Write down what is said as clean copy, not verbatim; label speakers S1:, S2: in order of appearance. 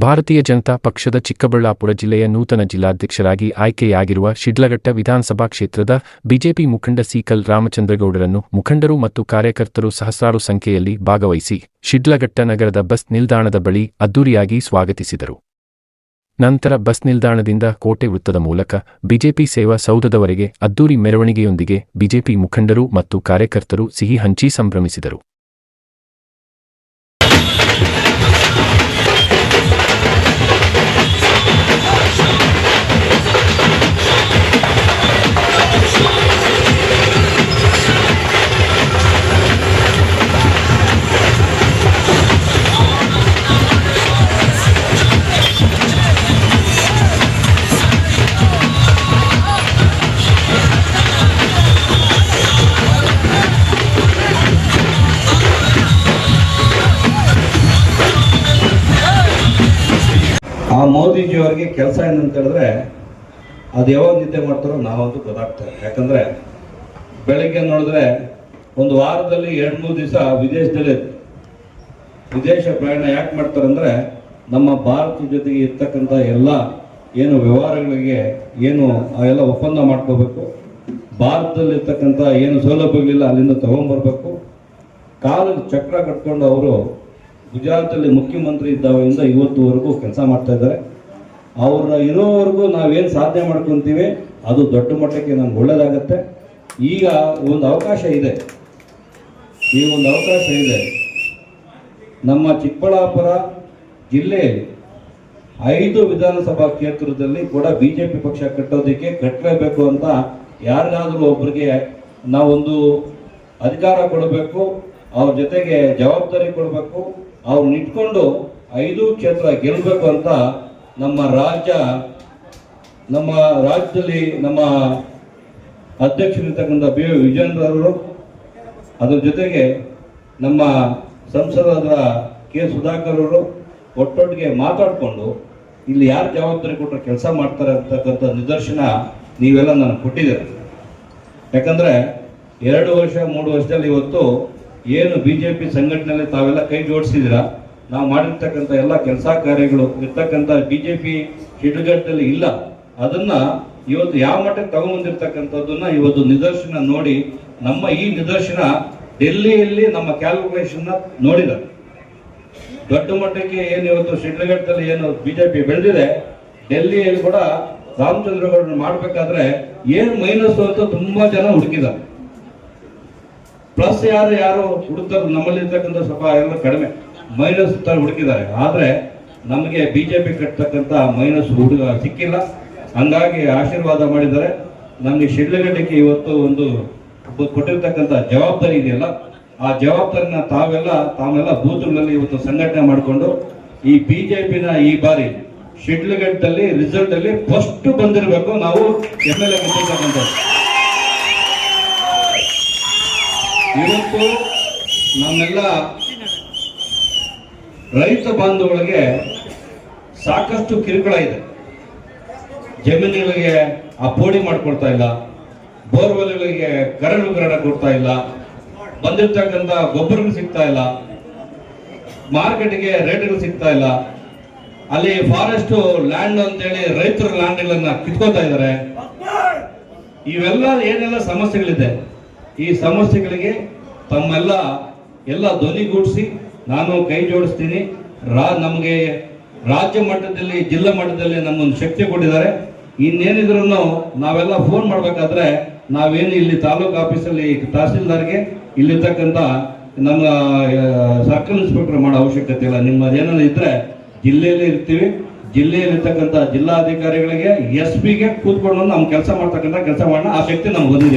S1: ಭಾರತೀಯ ಜನತಾ ಪಕ್ಷದ ಚಿಕ್ಕಬಳ್ಳಾಪುರ ಜಿಲ್ಲೆಯ ನೂತನ ಜಿಲ್ಲಾಧ್ಯಕ್ಷರಾಗಿ ಆಯ್ಕೆಯಾಗಿರುವ ಶಿಡ್ಲಘಟ್ಟ ವಿಧಾನಸಭಾ ಕ್ಷೇತ್ರದ ಬಿಜೆಪಿ ಮುಖಂಡ ಸಿಕಲ್ ರಾಮಚಂದ್ರಗೌಡರನ್ನು ಮುಖಂಡರು ಮತ್ತು ಕಾರ್ಯಕರ್ತರು ಸಹಸ್ರಾರು ಸಂಖ್ಯೆಯಲ್ಲಿ ಭಾಗವಹಿಸಿ ಶಿಡ್ಲಘಟ್ಟ ನಗರದ ಬಸ್ ನಿಲ್ದಾಣದ ಬಳಿ ಅದ್ದೂರಿಯಾಗಿ ಸ್ವಾಗತಿಸಿದರು. ನಂತರ ಬಸ್ ನಿಲ್ದಾಣದಿಂದ ಕೋಟೆ ವೃತ್ತದ ಮೂಲಕ ಬಿಜೆಪಿ ಸೇವಾ ಸೌಧದವರೆಗೆ ಅದ್ದೂರಿ ಮೆರವಣಿಗೆಯೊಂದಿಗೆ ಬಿಜೆಪಿ ಮುಖಂಡರು ಮತ್ತು ಕಾರ್ಯಕರ್ತರು ಸಿಹಿ ಹಂಚಿ ಸಂಭ್ರಮಿಸಿದರು.
S2: ಆ ಮೋದಿಜಿಯವರಿಗೆ ಕೆಲಸ ಏನಂತ ಹೇಳಿದ್ರೆ ಅದು ಯಾವಾಗ ನಿದ್ದೆ ಮಾಡ್ತಾರೋ ನಾವಂತೂ ಗೊತ್ತಾಗ್ತದೆ. ಯಾಕಂದ್ರೆ ಬೆಳಿಗ್ಗೆ ನೋಡಿದ್ರೆ ಒಂದು ವಾರದಲ್ಲಿ 2-3 ದಿವಸ ವಿದೇಶ ಪ್ರಯಾಣ ಯಾಕೆ ಮಾಡ್ತಾರೆ ಅಂದ್ರೆ ನಮ್ಮ ಭಾರತದ ಜೊತೆಗೆ ಇರ್ತಕ್ಕಂಥ ಎಲ್ಲ ಏನು ವ್ಯವಹಾರಗಳಿಗೆ ಏನು ಎಲ್ಲ ಒಪ್ಪಂದ ಮಾಡ್ಕೋಬೇಕು, ಭಾರತದಲ್ಲಿ ಇರ್ತಕ್ಕಂಥ ಏನು ಸೌಲಭ್ಯಗಳಿಲ್ಲ ಅಲ್ಲಿಂದ ತಗೊಂಡ್ಬರ್ಬೇಕು. ಕಾಲದ ಚಕ್ರ ಕಟ್ಕೊಂಡು ಅವರು ಗುಜರಾತಲ್ಲಿ ಮುಖ್ಯಮಂತ್ರಿ ಇದ್ದಾವಿಂದ ಇವತ್ತುವರೆಗೂ ಕೆಲಸ ಮಾಡ್ತಾ ಇದ್ದಾರೆ. ಅವ್ರ ಇರೋವರೆಗೂ ನಾವೇನು ಸಾಧನೆ ಮಾಡ್ಕೊತೀವಿ ಅದು ದೊಡ್ಡ ಮಟ್ಟಕ್ಕೆ ನಮ್ಗೆ ಒಳ್ಳೇದಾಗತ್ತೆ. ಈಗ ಒಂದು ಅವಕಾಶ ಇದೆ, ನಮ್ಮ ಚಿಕ್ಕಬಳ್ಳಾಪುರ ಜಿಲ್ಲೆಯಲ್ಲಿ 5 ವಿಧಾನಸಭಾ ಕ್ಷೇತ್ರದಲ್ಲಿ ಕೂಡ ಬಿಜೆಪಿ ಪಕ್ಷ ಕಟ್ಟಲೇಬೇಕು ಅಂತ ಯಾರಿಗಾದ್ರೂ ಒಬ್ಬರಿಗೆ ನಾವೊಂದು ಅಧಿಕಾರ ಕೊಡಬೇಕು, ಅವ್ರ ಜೊತೆಗೆ ಜವಾಬ್ದಾರಿ ಕೊಡಬೇಕು, ಅವ್ರನ್ನ ಇಟ್ಕೊಂಡು 5 ಕ್ಷೇತ್ರ ಗೆಲ್ಲಬೇಕು ಅಂತ ನಮ್ಮ ರಾಜ್ಯದಲ್ಲಿ ನಮ್ಮ ಅಧ್ಯಕ್ಷರಿರ್ತಕ್ಕಂಥ ಬಿ ವಿಜೇಂದ್ರ ಅವರು, ಅದರ ಜೊತೆಗೆ ನಮ್ಮ ಸಂಸದರ ಕೆ ಸುಧಾಕರ್ ಅವರು ಒಟ್ಟೊಟ್ಟಿಗೆ ಮಾತಾಡಿಕೊಂಡು ಇಲ್ಲಿ ಯಾರು ಜವಾಬ್ದಾರಿ ಕೊಟ್ಟರೆ ಕೆಲಸ ಮಾಡ್ತಾರೆ ಅಂತಕ್ಕಂಥ ನಿದರ್ಶನ ನೀವೆಲ್ಲ ನನಗೆ ಕೊಟ್ಟಿದ್ದೀರ. ಯಾಕಂದ್ರೆ 2 ವರ್ಷ 3 ವರ್ಷದಲ್ಲಿ ಇವತ್ತು ಏನು ಬಿಜೆಪಿ ಸಂಘಟನೆಯಲ್ಲಿ ತಾವೆಲ್ಲ ಕೈ ಜೋಡಿಸಿದಿರ, ನಾವು ಮಾಡಿರ್ತಕ್ಕಂಥ ಎಲ್ಲ ಕೆಲಸ ಕಾರ್ಯಗಳು ಇರ್ತಕ್ಕಂಥ ಬಿಜೆಪಿ ಶಿಡ್ಲಘಟ್ಟದಲ್ಲಿ ಇಲ್ಲ, ಅದನ್ನ ಇವತ್ತು ಯಾವ ಮಟ್ಟಕ್ಕೆ ತಗೊಂಡ್ಬಂದಿರ್ತಕ್ಕಂಥದ್ದನ್ನ ಇವತ್ತು ನಿದರ್ಶನ ನೋಡಿ ನಮ್ಮ ಈ ನಿದರ್ಶನ ಡೆಲ್ಲಿಯಲ್ಲಿ ನಮ್ಮ ಕ್ಯಾಲ್ಕುಲೇಷನ್ ನೋಡಿದ್ದಾರೆ. ದೊಡ್ಡ ಮಟ್ಟಕ್ಕೆ ಏನು ಇವತ್ತು ಶಿಡ್ಲಘಟ್ಟದಲ್ಲಿ ಏನು ಬಿಜೆಪಿ ಬೆಳೆದಿದೆ, ಡೆಲ್ಲಿಯಲ್ಲಿ ಕೂಡ ರಾಮಚಂದ್ರಗೌಡರನ್ನು ಮಾಡಬೇಕಾದ್ರೆ ಏನು ಮೈನಸ್ ಅಂತ ತುಂಬಾ ಜನ ಹುಡುಕಿದ್ದಾರೆ. ಪ್ಲಸ್ ಯಾರು ಹುಡುಕ್ತಾರೆ, ನಮ್ಮಲ್ಲಿ ಇರ್ತಕ್ಕಂಥ ಸ್ವಲ್ಪ ಎಲ್ಲ ಕಡಿಮೆ ಮೈನಸ್ ಹುಡುಕಿದ್ದಾರೆ. ಆದ್ರೆ ನಮಗೆ ಬಿಜೆಪಿ ಕಟ್ಟತಕ್ಕಂಥ ಮೈನಸ್ ಸಿಕ್ಕಿಲ್ಲ. ಹಂಗಾಗಿ ಆಶೀರ್ವಾದ ಮಾಡಿದ್ದಾರೆ. ನಮಗೆ ಶಿಡ್ಲಘಟ್ಟಕ್ಕೆ ಇವತ್ತು ಒಂದು ಕೊಟ್ಟಿರ್ತಕ್ಕಂಥ ಜವಾಬ್ದಾರಿ ಇದೆಯಲ್ಲ, ಆ ಜವಾಬ್ದಾರಿನ ತಾವೆಲ್ಲ ಬೂತ್ಗಳಲ್ಲಿ ಇವತ್ತು ಸಂಘಟನೆ ಮಾಡಿಕೊಂಡು ಈ ಬಿಜೆಪಿನ ಈ ಬಾರಿ ಶಿಡ್ಲಘಟ್ಟದಲ್ಲಿ ರಿಸಲ್ಟ್ ಅಲ್ಲಿ ಫಸ್ಟ್ ಬಂದಿರಬೇಕು. ನಾವು MLA ಗೆದ್ದಿರ್ತಕ್ಕಂಥದ್ದು ಇವತ್ತು ನಮ್ಮೆಲ್ಲ ರೈತ ಬಾಂಧವಗಳಿಗೆ ಸಾಕಷ್ಟು ಕಿರುಕುಳ ಇದೆ. ಜಮೀನುಗಳಿಗೆ ಪೋಡಿ ಮಾಡ್ಕೊಡ್ತಾ ಇಲ್ಲ, ಬೋರ್ವೆಲ್ಗಳಿಗೆ ಗರಡ ಕೊಡ್ತಾ ಇಲ್ಲ, ಬಂದಿರ್ತಕ್ಕಂಥ ಗೊಬ್ಬರಗಳು ಸಿಗ್ತಾ ಇಲ್ಲ, ಮಾರ್ಕೆಟ್ಗೆ ರೇಟ್ಗಳು ಸಿಗ್ತಾ ಇಲ್ಲ, ಅಲ್ಲಿ ಫಾರೆಸ್ಟ್ ಲ್ಯಾಂಡ್ ಅಂತೇಳಿ ರೈತರ ಲ್ಯಾಂಡ್ಗಳನ್ನ ಕಿತ್ಕೋತಾ ಇದ್ದಾರೆ. ಇವೆಲ್ಲ ಏನೆಲ್ಲ ಸಮಸ್ಯೆಗಳಿದೆ, ಈ ಸಮಸ್ಯೆಗಳಿಗೆ ತಮ್ಮೆಲ್ಲ ಧ್ವನಿಗೂಡಿಸಿ ನಾನು ಕೈ ಜೋಡಿಸ್ತೀನಿ. ನಮಗೆ ರಾಜ್ಯ ಮಟ್ಟದಲ್ಲಿ ಜಿಲ್ಲಾ ಮಟ್ಟದಲ್ಲಿ ನಮ್ಮೊಂದು ಶಕ್ತಿ ಕೊಟ್ಟಿದ್ದಾರೆ. ಇನ್ನೇನಿದ್ರು ನಾವೆಲ್ಲ ಫೋನ್ ಮಾಡ್ಬೇಕಾದ್ರೆ ನಾವೇನು ಇಲ್ಲಿ ತಾಲೂಕು ಆಫೀಸಲ್ಲಿ ತಹಸೀಲ್ದಾರ್ಗೆ ಇಲ್ಲಿರ್ತಕ್ಕಂಥ ನಮ್ಮ ಸರ್ಕಲ್ ಇನ್ಸ್ಪೆಕ್ಟರ್ ಮಾಡೋ ಅವಶ್ಯಕತೆ ಇಲ್ಲ. ನಿಮ್ಮ ಏನಾದ್ರು ಇದ್ರೆ ಜಿಲ್ಲೆಯಲ್ಲಿ ಇರ್ತೀವಿ, ಜಿಲ್ಲೆಯಲ್ಲಿರ್ತಕ್ಕಂಥ ಜಿಲ್ಲಾಧಿಕಾರಿಗಳಿಗೆ SP ಗೆ ಕೂತ್ಕೊಂಡು ನಮ್ಮ ಕೆಲಸ ಮಾಡೋಣ. ಆ ಶಕ್ತಿ ನಮ್ಗೆ ಬಂದಿದೆ.